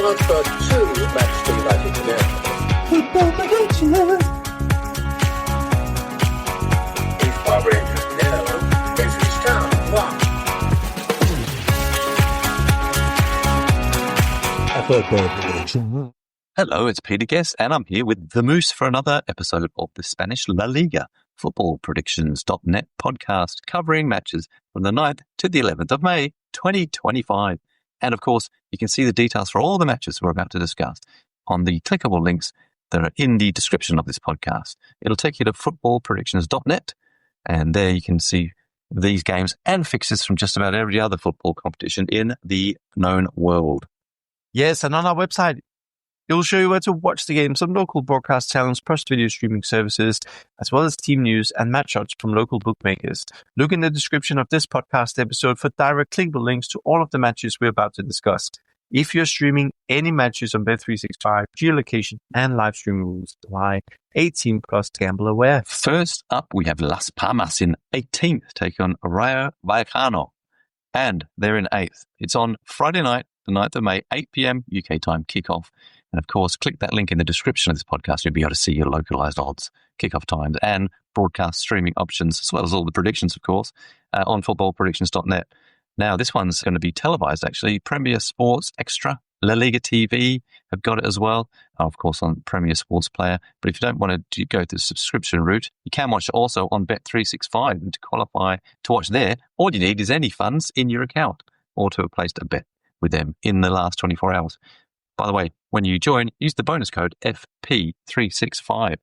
transferred to Manchester United now. Football prediction. If Power Rangers know, Ipswich Town won. Football prediction. Hello, it's Peter Guest, and I'm here with the Moose for another episode of the Spanish La Liga Football Predictions.net podcast, covering matches from the 9th to the 11th of May, 2025. And of course, you can see the details for all the matches we're about to discuss on the clickable links that are in the description of this podcast. It'll take you to footballpredictions.net, and there you can see these games and fixes from just about every other football competition in the known world. Yes, and on our website, it will show you where to watch the game, some local broadcast channels, plus video streaming services, as well as team news and match odds from local bookmakers. Look in the description of this podcast episode for direct clickable links to all of the matches we're about to discuss. If you're streaming any matches on Bet365, geolocation and live streaming rules apply. 18 plus gamble aware. First up, we have Las Palmas in 18th, take on Rayo Vallecano, and they're in 8th. It's on Friday night, the 9th of May, 8 p.m. UK time kickoff. And of course, click that link in the description of this podcast. You'll be able to see your localized odds, kickoff times, and broadcast streaming options, as well as all the predictions, of course, on footballpredictions.net. Now, this one's going to be televised, actually. Premier Sports Extra, La Liga TV have got it as well, of course, on Premier Sports Player. But if you don't want to go the subscription route, you can watch it also on Bet365. And to qualify to watch there, all you need is any funds in your account or to have placed a bet with them in the last 24 hours. By the way, when you join, use the bonus code FP365.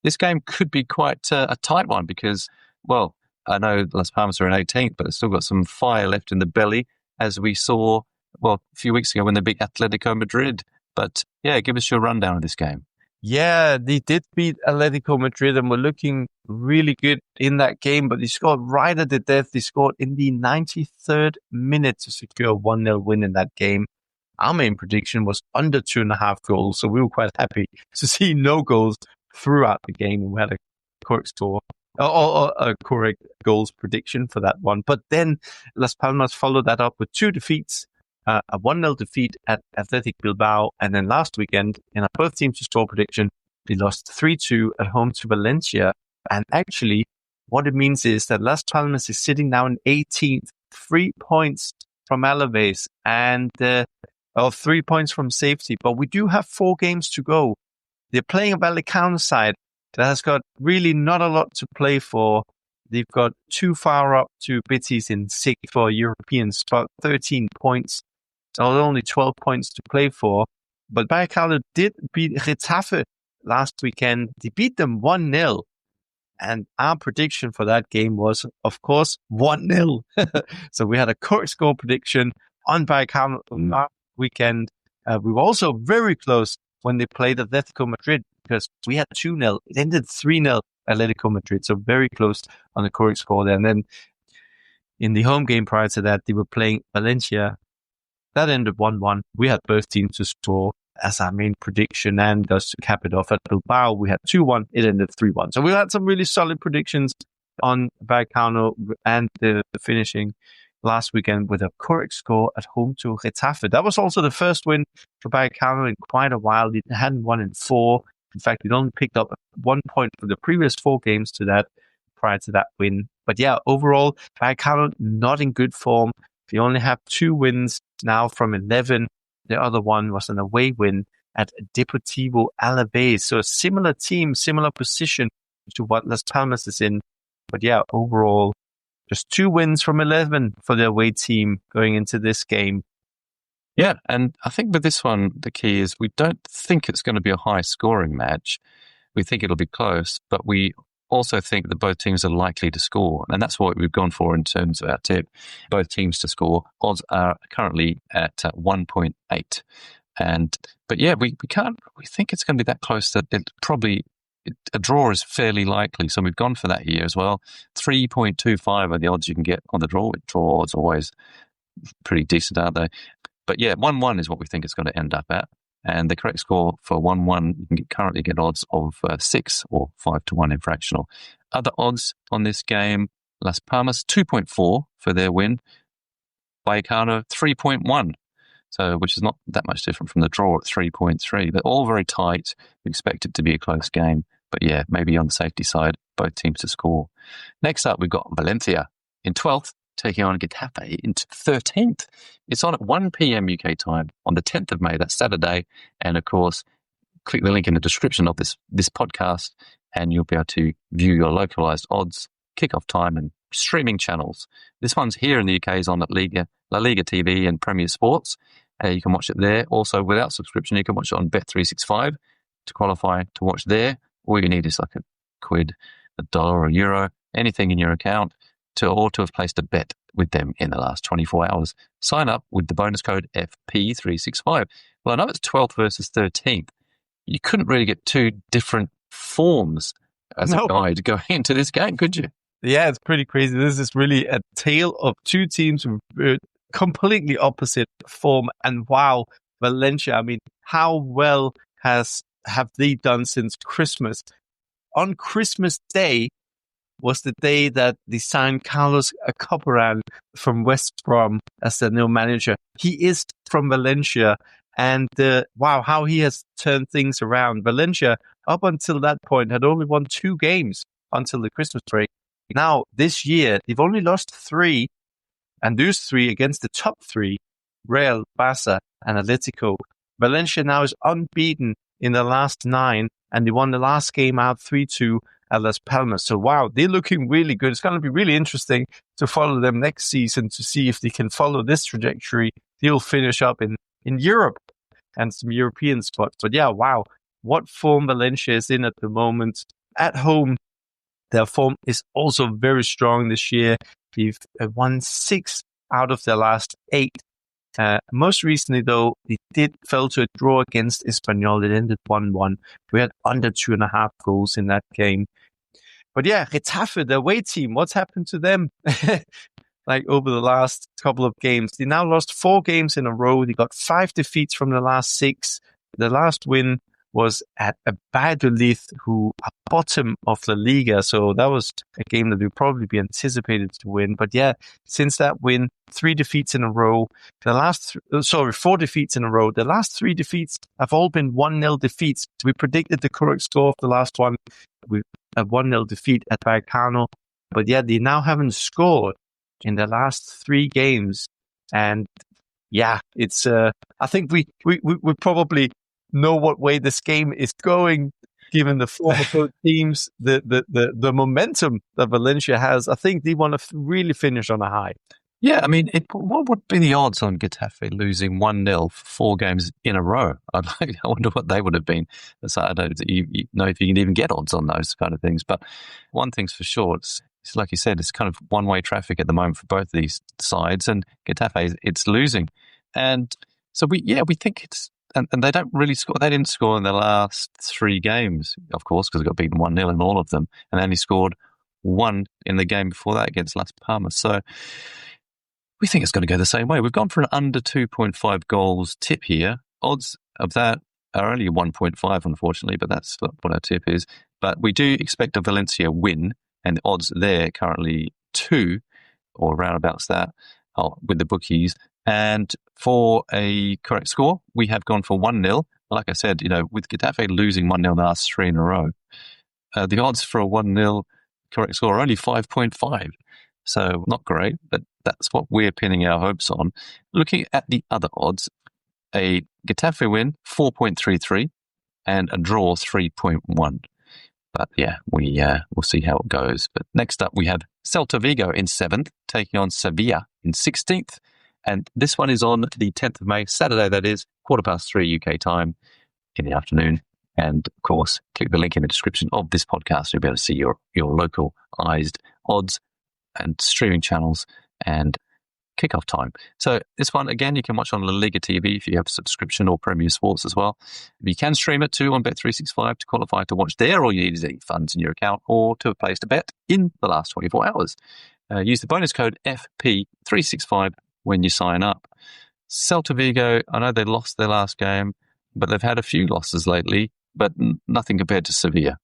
This game could be quite a tight one because, well, I know Las Palmas are in 18th, but it's still got some fire left in the belly, as we saw, well, a few weeks ago when they beat Atletico Madrid. But yeah, give us your rundown of this game. Yeah, they did beat Atletico Madrid and were looking really good in that game, but they scored right at the death. They scored in the 93rd minute to secure a 1-0 win in that game. Our main prediction was under 2.5 goals, so we were quite happy to see no goals throughout the game. We had a correct score, or a correct goals prediction for that one. But then Las Palmas followed that up with 2 defeats, a 1-0 defeat at Athletic Bilbao, and then last weekend, in our both teams to score prediction, they lost 3-2 at home to Valencia. And actually, what it means is that Las Palmas is sitting now in 18th, 3 points from Alaves, and 3 points from safety. But we do have 4 games to go. They're playing a Vallecano side that has got really not a lot to play for. They've got too far up to Betis in 6th for a European spot, 13 points. So only 12 points to play for. But Vallecano did beat Getafe last weekend. They beat them 1-0. And our prediction for that game was, of course, 1-0. So we had a correct score prediction on Vallecano last weekend. We were also very close when they played Atletico Madrid because we had 2-0. It ended 3-0 Atletico Madrid. So very close on the correct score there. And then in the home game prior to that, they were playing Valencia. That ended 1-1. We had both teams to score as our main prediction, and just to cap it off at Bilbao, we had 2-1. It ended 3-1. So we had some really solid predictions on Vallecano and the finishing last weekend with a correct score at home to Getafe. That was also the first win for Vallecano in quite a while. They hadn't won in 4. In fact, they'd only picked up 1 point for the previous 4 games to that prior to that win. But yeah, overall, Vallecano not in good form. They only have 2 wins now from 11. The other one was an away win at Deportivo Alaves. So a similar team, similar position to what Las Palmas is in. But yeah, overall, just 2 wins from 11 for the away team going into this game. Yeah, and I think with this one, the key is we don't think it's going to be a high-scoring match. We think it'll be close, but we also think that both teams are likely to score. And that's what we've gone for in terms of our tip. Both teams to score. Odds are currently at 1.8. But yeah, we think it's going to be that close that a draw is fairly likely. So we've gone for that here as well. 3.25 are the odds you can get on the draw. Draw odds always pretty decent, aren't they? But yeah, 1-1 is what we think it's going to end up at. And the correct score for 1-1, you can currently get odds of 6 or 5-1 in fractional. Other odds on this game, Las Palmas 2.4 for their win. Vallecano 3.1. So, which is not that much different from the draw at 3.3. They're all very tight. We expect it to be a close game. But yeah, maybe on the safety side, both teams to score. Next up, we've got Valencia in 12th, taking on Getafe in 13th. It's on at 1 p.m. UK time on the 10th of May, that's Saturday. And of course, click the link in the description of this podcast and you'll be able to view your localized odds, kickoff time and streaming channels. This one's here in the UK is on at La Liga TV and Premier Sports. You can watch it there. Also, without subscription, you can watch it on Bet365 to qualify to watch there. All you need is like a quid, $1 or €1, anything in your account to have placed a bet with them in the last 24 hours. Sign up with the bonus code FP365. Well, I know it's 12th versus 13th. You couldn't really get two different forms as a guide going into this game, could you? Yeah, it's pretty crazy. This is really a tale of two teams with completely opposite form. And wow, Valencia, I mean, how well have they done since Christmas? On Christmas Day was the day that they signed Carlos Corberán from West Brom as their new manager. He is from Valencia. And wow, how he has turned things around. Valencia, up until that point, had only won 2 games until the Christmas break. Now, this year, they've only lost 3, and those 3 against the top 3, Real, Barca, and Atletico. Valencia now is unbeaten in the last 9, and they won the last game out 3-2 at Las Palmas. So, wow, they're looking really good. It's going to be really interesting to follow them next season to see if they can follow this trajectory. They'll finish up in Europe and some European spots. But yeah, wow, what form Valencia is in at the moment. At home, their form is also very strong this year. They've won 6 out of their last 8. Most recently, though, they fell to a draw against Espanyol. It ended 1-1. We had under 2.5 goals in that game. But yeah, Getafe, the away team, what's happened to them? Like over the last couple of games. They now lost 4 games in a row. They got 5 defeats from the last 6. The last win was at a Valladolid, who are bottom of the Liga. So that was a game that would probably be anticipated to win. But yeah, since that win, 3 defeats in a row. 4 defeats in a row. The last 3 defeats have all been 1-0 defeats. We predicted the correct score of the last one with a 1-0 defeat at Vallecano. But yeah, they now haven't scored in the last 3 games. And yeah, it's I think we probably know what way this game is going, given the form of both teams, the momentum that Valencia has. I think they want to really finish on a high. Yeah, I mean, what would be the odds on Getafe losing 1-0 for 4 games in a row? I wonder what they would have been. So I don't know if you can even get odds on those kind of things. But one thing's for sure, it's like you said, it's kind of one-way traffic at the moment for both these sides, and Getafe, it's losing. And so we think it's, and they don't really score. They didn't score in the last 3 games, of course, because they got beaten 1-0 in all of them, and they only scored 1 in the game before that against Las Palmas. So we think it's going to go the same way. We've gone for an under 2.5 goals tip here. Odds of that are only 1.5, unfortunately, but that's what our tip is. But we do expect a Valencia win, and the odds there currently 2, or roundabouts that, with the bookies. And for a correct score, we have gone for 1-0. Like I said, with Getafe losing 1-0 the last 3 in a row, the odds for a 1-0 correct score are only 5.5. So not great, but that's what we're pinning our hopes on. Looking at the other odds, a Getafe win, 4.33, and a draw, 3.1. But yeah, we'll see how it goes. But next up, we have Celta Vigo in 7th, taking on Sevilla in 16th. And this one is on the 10th of May, Saturday, that is, 3:15 UK time in the afternoon. And of course, click the link in the description of this podcast. You'll be able to see your localized odds and streaming channels and kickoff time. So this one, again, you can watch on La Liga TV if you have a subscription, or Premier Sports as well. You can stream it too on Bet365 to qualify to watch there. All you need is any funds in your account or to have placed a bet in the last 24 hours. Use the bonus code FP365 when you sign up. Celta Vigo, I know they lost their last game, but they've had a few losses lately, but nothing compared to Sevilla.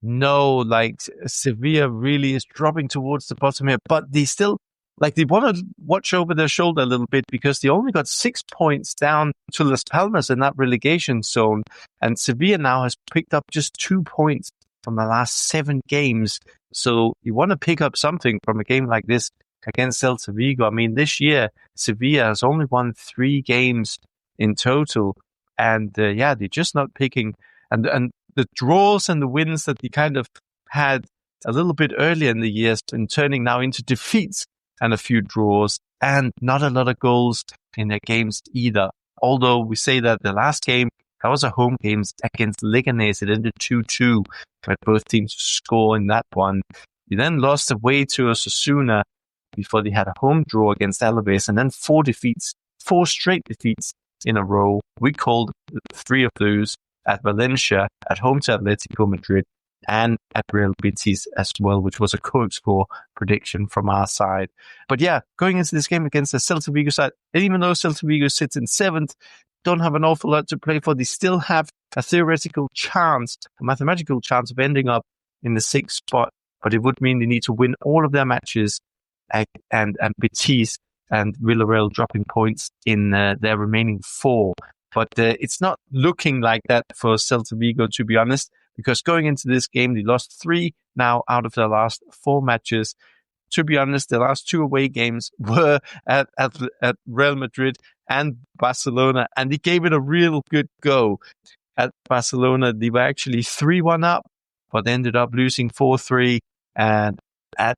No, like Sevilla really is dropping towards the bottom here, but they still like they want to watch over their shoulder a little bit because they only got 6 points down to Las Palmas in that relegation zone. And Sevilla now has picked up just 2 points from the last 7 games. So you want to pick up something from a game like this against Celta Vigo. I mean, this year, Sevilla has only won 3 games in total. And they're just not picking. And the draws and the wins that they kind of had a little bit earlier in the years and turning now into defeats and a few draws and not a lot of goals in their games either. Although we say that the last game, that was a home game against Leganés. It ended 2-2, where both teams score in that one. They then lost away to Osasuna before they had a home draw against Alaves, and then 4 straight defeats in a row. We called 3 of those at Valencia, at home to Atletico Madrid, and at Real Betis as well, which was a coach score prediction from our side. But yeah, going into this game against the Celta Vigo side, and even though Celta Vigo sits in 7th, don't have an awful lot to play for, they still have a theoretical chance, a mathematical chance of ending up in the 6th spot. But it would mean they need to win all of their matches, and Betis and Villarreal dropping points in their remaining 4. But it's not looking like that for Celta Vigo, to be honest, because going into this game, they lost 3 now out of their last 4 matches. To be honest, the last 2 away games were at Real Madrid and Barcelona, and they gave it a real good go. At Barcelona, they were actually 3-1 up, but ended up losing 4-3. And at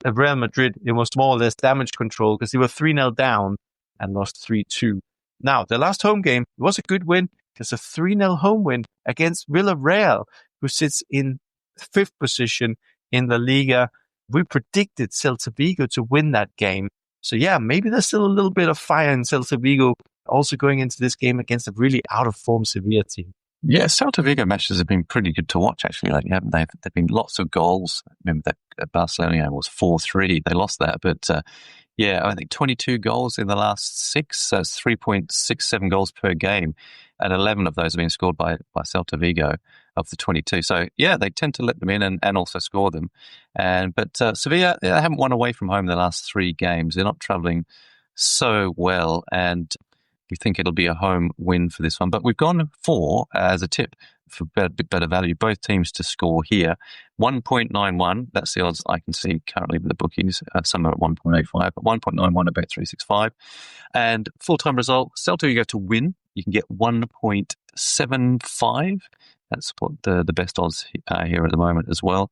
Real Madrid, it was more or less damage control because they were 3-0 down and lost 3-2. Now, the last home game was a good win. It's a 3-0 home win against Villarreal, who sits in 5th position in the Liga. We predicted Celta Vigo to win that game. So yeah, maybe there's still a little bit of fire in Celta Vigo also going into this game against a really out-of-form Sevilla team. Yeah, Celta Vigo matches have been pretty good to watch, actually, lately, haven't they? There've been lots of goals. Remember that Barcelona was 4-3. They lost that, but I think 22 goals in the last 6. So it's 3.67 goals per game, and 11 of those have been scored by Celta Vigo of the 22. So yeah, they tend to let them in and also score them. But Sevilla, they haven't won away from home the last 3 games. They're not travelling so well, and we think it'll be a home win for this one. But we've gone for, as a tip for better value, both teams to score here. 1.91, that's the odds I can see currently with the bookies. Some are at 1.85, but 1.91 at Bet365. And full-time result, Celta Vigo to win, you can get 1.75. That's what the best odds here at the moment as well.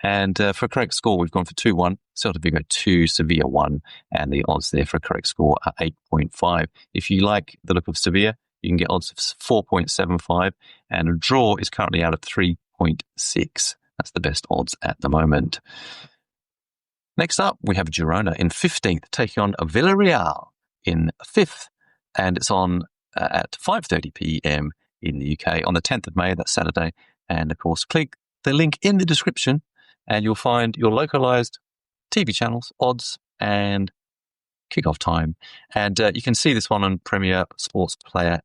And for a correct score, we've gone for 2-1, Celta Vigo 2, Sevilla 1, and the odds there for a correct score are 8.5. If you like the look of Sevilla, you can get odds of 4.75, and a draw is currently out of 3.6. That's the best odds at the moment. Next up, we have Girona in 15th, taking on Villarreal in 5th, and it's on at 5:30 p.m. in the UK on the 10th of May, that's Saturday. And of course, click the link in the description and you'll find your localized TV channels, odds, and kickoff time. And you can see this one on Premier Sports Player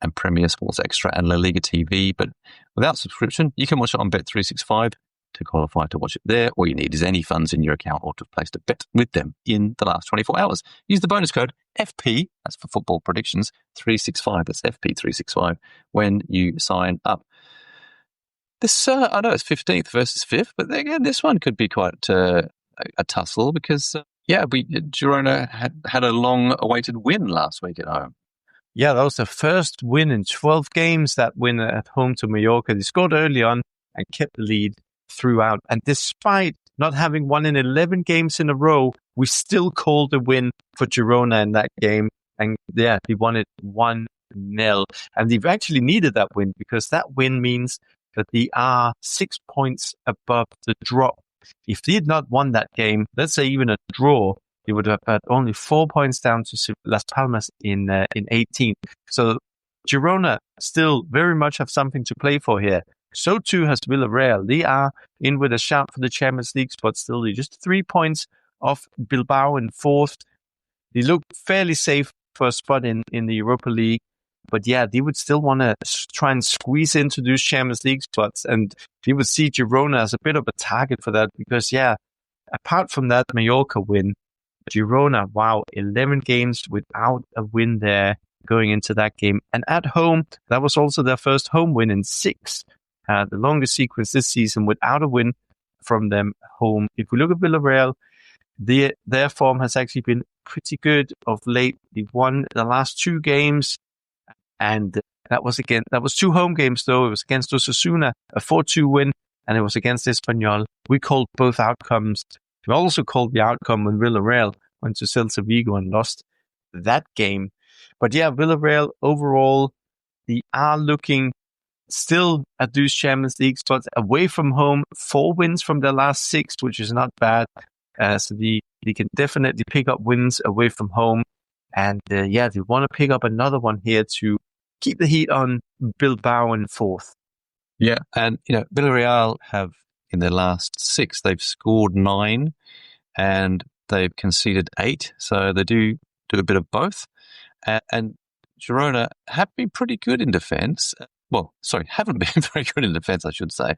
and Premier Sports Extra and La Liga TV. But without subscription, you can watch it on Bet365 to qualify to watch it there. All you need is any funds in your account or to have placed a bet with them in the last 24 hours. Use the bonus code FP, that's for Football Predictions, 365, that's FP365, when you sign up. This, I know it's 15th versus 5th, but again, this one could be quite a tussle because, Girona had a long-awaited win last week at home. Yeah, that was the first win in 12 games, that win at home to Mallorca. They scored early on and kept the lead throughout. And despite not having won in 11 games in a row, we still called a win for Girona in that game. And yeah, they won it 1-0. And they've actually needed that win because that win means that they are 6 points above the drop. If they had not won that game, let's say even a draw, they would have had only 4 points down to Las Palmas in 18th. So Girona still very much have something to play for here. So too has Villarreal. They are in with a shout for the Champions League spot still. They're just 3 points off Bilbao in 4th. They look fairly safe for a spot in the Europa League. But yeah, they would still want to try and squeeze into those Champions League spots. And they would see Girona as a bit of a target for that because, yeah, apart from that Mallorca win, Girona, wow, 11 games without a win there going into that game. And at home, that was also their first home win in 6. The longest sequence this season without a win from them home. If we look at Villarreal, their form has actually been pretty good of late. They won the last 2 games, and that was 2 home games though. It was against Osasuna, a 4-2 win, and it was against Espanyol. We called both outcomes. We also called the outcome when Villarreal went to Celta Vigo and lost that game. But yeah, Villarreal overall, they are looking still at those Champions League spots away from home. 4 wins from their last 6, which is not bad. So they can definitely pick up wins away from home. And they want to pick up another one here to keep the heat on Bilbao in 4th. Yeah, and Villarreal have, in their last 6, they've scored 9 and they've conceded 8. So they do a bit of both. And Girona have been pretty good in defence. Well, sorry, haven't been very good in defence, I should say,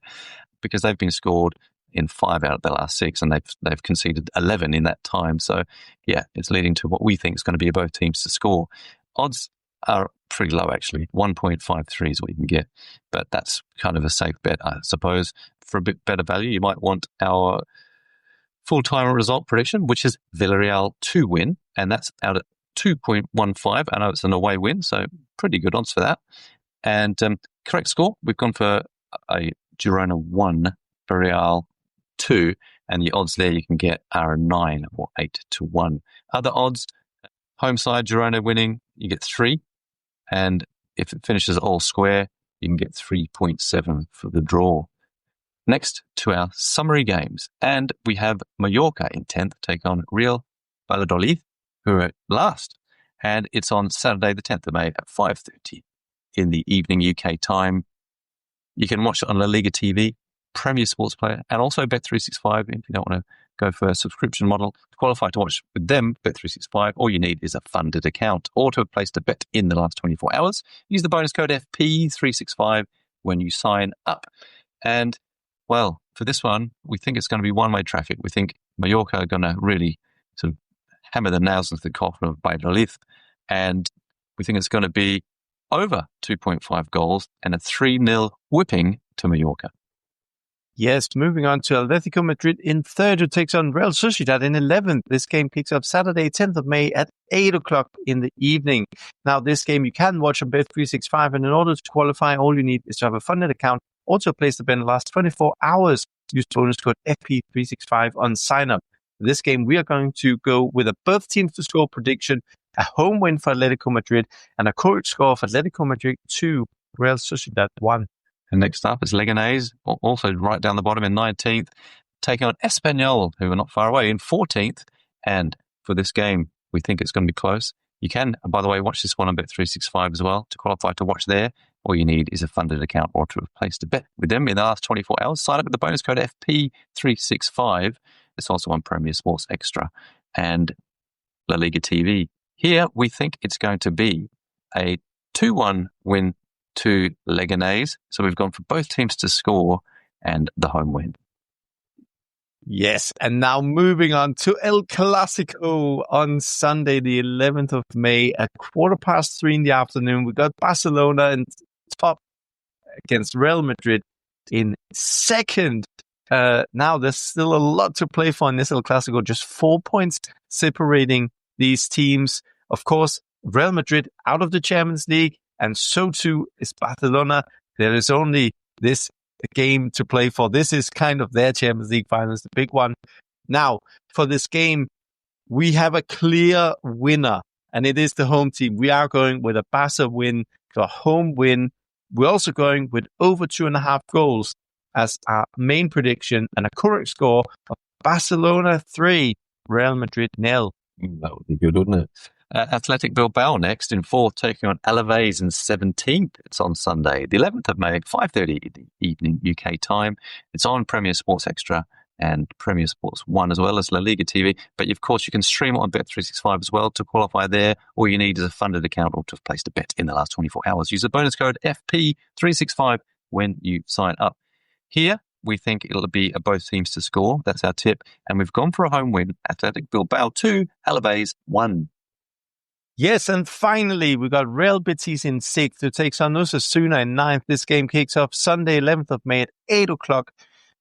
because they've been scored in 5 out of their last 6, and they've conceded 11 in that time. So, yeah, it's leading to what we think is going to be both teams to score. Odds are pretty low, actually. 1.53 is what you can get, but that's kind of a safe bet, I suppose. For a bit better value, you might want our full-time result prediction, which is Villarreal to win, and that's out at 2.15. I know it's an away win, so pretty good odds for that. And correct score, we've gone for a Girona 1, Villarreal 2, and the odds there you can get are 9 or 8 to 1. Other odds, home side Girona winning, you get 3, and if it finishes all square, you can get 3.7 for the draw. Next to our summary games, and we have Mallorca in 10th take on Real Valladolid, who are last, and it's on Saturday the 10th of May at 5:30 in the evening UK time. You can watch it on La Liga TV, Premier Sports Player, and also Bet365 if you don't want to go for a subscription model. To qualify to watch with them, Bet365, all you need is a funded account or to have placed a bet in the last 24 hours. Use the bonus code FP365 when you sign up. And, well, for this one, we think it's going to be one-way traffic. We think Mallorca are going to really sort of hammer the nails into the coffin of Valladolid, and we think it's going to be over 2.5 goals and a 3-0 whipping to Mallorca. Yes, moving on to Atletico Madrid in 3rd, who takes on Real Sociedad in 11th. This game kicks off Saturday, 10th of May at 8 o'clock in the evening. Now, this game you can watch on Bet365, and in order to qualify, all you need is to have a funded account. Also place the bet in the last 24 hours. Use bonus code FP365 on sign up. For this game, we are going to go with a both teams to score prediction, a home win for Atletico Madrid, and a correct score for Atletico Madrid 2, Real Sociedad 1. And next up is Leganés, also right down the bottom in 19th, taking on Espanyol, who are not far away, in 14th. And for this game, we think it's going to be close. You can, by the way, watch this one on Bet365 as well. To qualify to watch there, all you need is a funded account or to have placed a bet with them in the last 24 hours. Sign up with the bonus code FP365. It's also on Premier Sports Extra and La Liga TV. Here, we think it's going to be a 2-1 win to Leganés. So we've gone for both teams to score and the home win. Yes, and now moving on to El Clásico on Sunday, the 11th of May at 3:15 in the afternoon. We got Barcelona in top against Real Madrid in 2nd. Now there's still a lot to play for in this El Clásico, just 4 points separating these teams. Of course, Real Madrid out of the Champions League, and so too is Barcelona. There is only this game to play for. This is kind of their Champions League finals, the big one. Now, for this game, we have a clear winner, and it is the home team. We are going with a Barca win, a home win. We're also going with over 2.5 goals as our main prediction, and a correct score of Barcelona 3, Real Madrid 0. That would be good, wouldn't it? Athletic Bilbao next in 4th, taking on Alaves in 17th. It's on Sunday, the 11th of May, 5:30 in the evening UK time. It's on Premier Sports Extra and Premier Sports 1 as well as La Liga TV. But of course, you can stream it on Bet365 as well. To qualify there, all you need is a funded account or to have placed a bet in the last 24 hours. Use the bonus code FP365 when you sign up. Here, we think it'll be both teams to score. That's our tip. And we've gone for a home win. Athletic Bilbao 2, Alaves 1. Yes, and finally, we got Real Betis in 6th to take on Osasuna in 9th. This game kicks off Sunday, 11th of May at 8 o'clock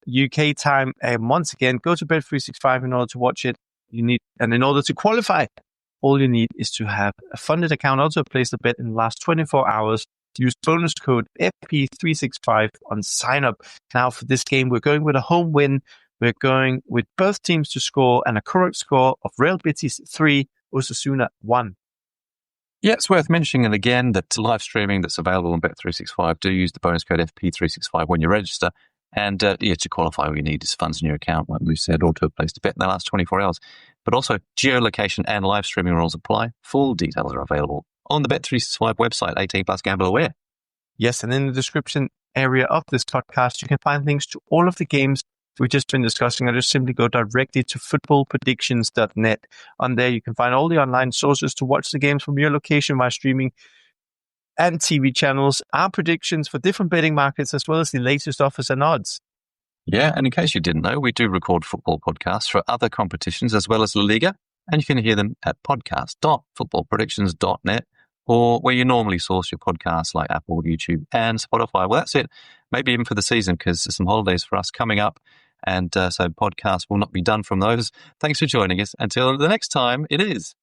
UK time. Once again, go to Bet365 in order to watch it. And in order to qualify, all you need is to have a funded account. Also place the bet in the last 24 hours. Use bonus code FP365 on sign up. Now for this game, we're going with a home win. We're going with both teams to score and a correct score of Real Betis 3, Osasuna 1. Yeah, it's worth mentioning and again that live streaming that's available on Bet365, do use the bonus code FP365 when you register. And to qualify, all you need is funds in your account, like Moose said, or to a place to bet in the last 24 hours. But also, geolocation and live streaming rules apply. Full details are available on the Bet365 website, 18 plus gamble aware. Yes, and in the description area of this podcast, you can find links to all of the games we've just been discussing. I just simply go directly to footballpredictions.net. On there, you can find all the online sources to watch the games from your location by streaming and TV channels, our predictions for different betting markets, as well as the latest offers and odds. Yeah, and in case you didn't know, we do record football podcasts for other competitions as well as La Liga, and you can hear them at podcast.footballpredictions.net or where you normally source your podcasts like Apple, YouTube, and Spotify. Well, that's it. Maybe even for the season, because there's some holidays for us coming up, and so podcasts will not be done from those. Thanks for joining us. Until the next time, it is.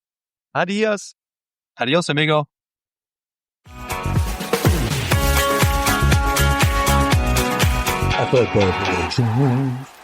Adios. Adios, amigo. Football Predictions.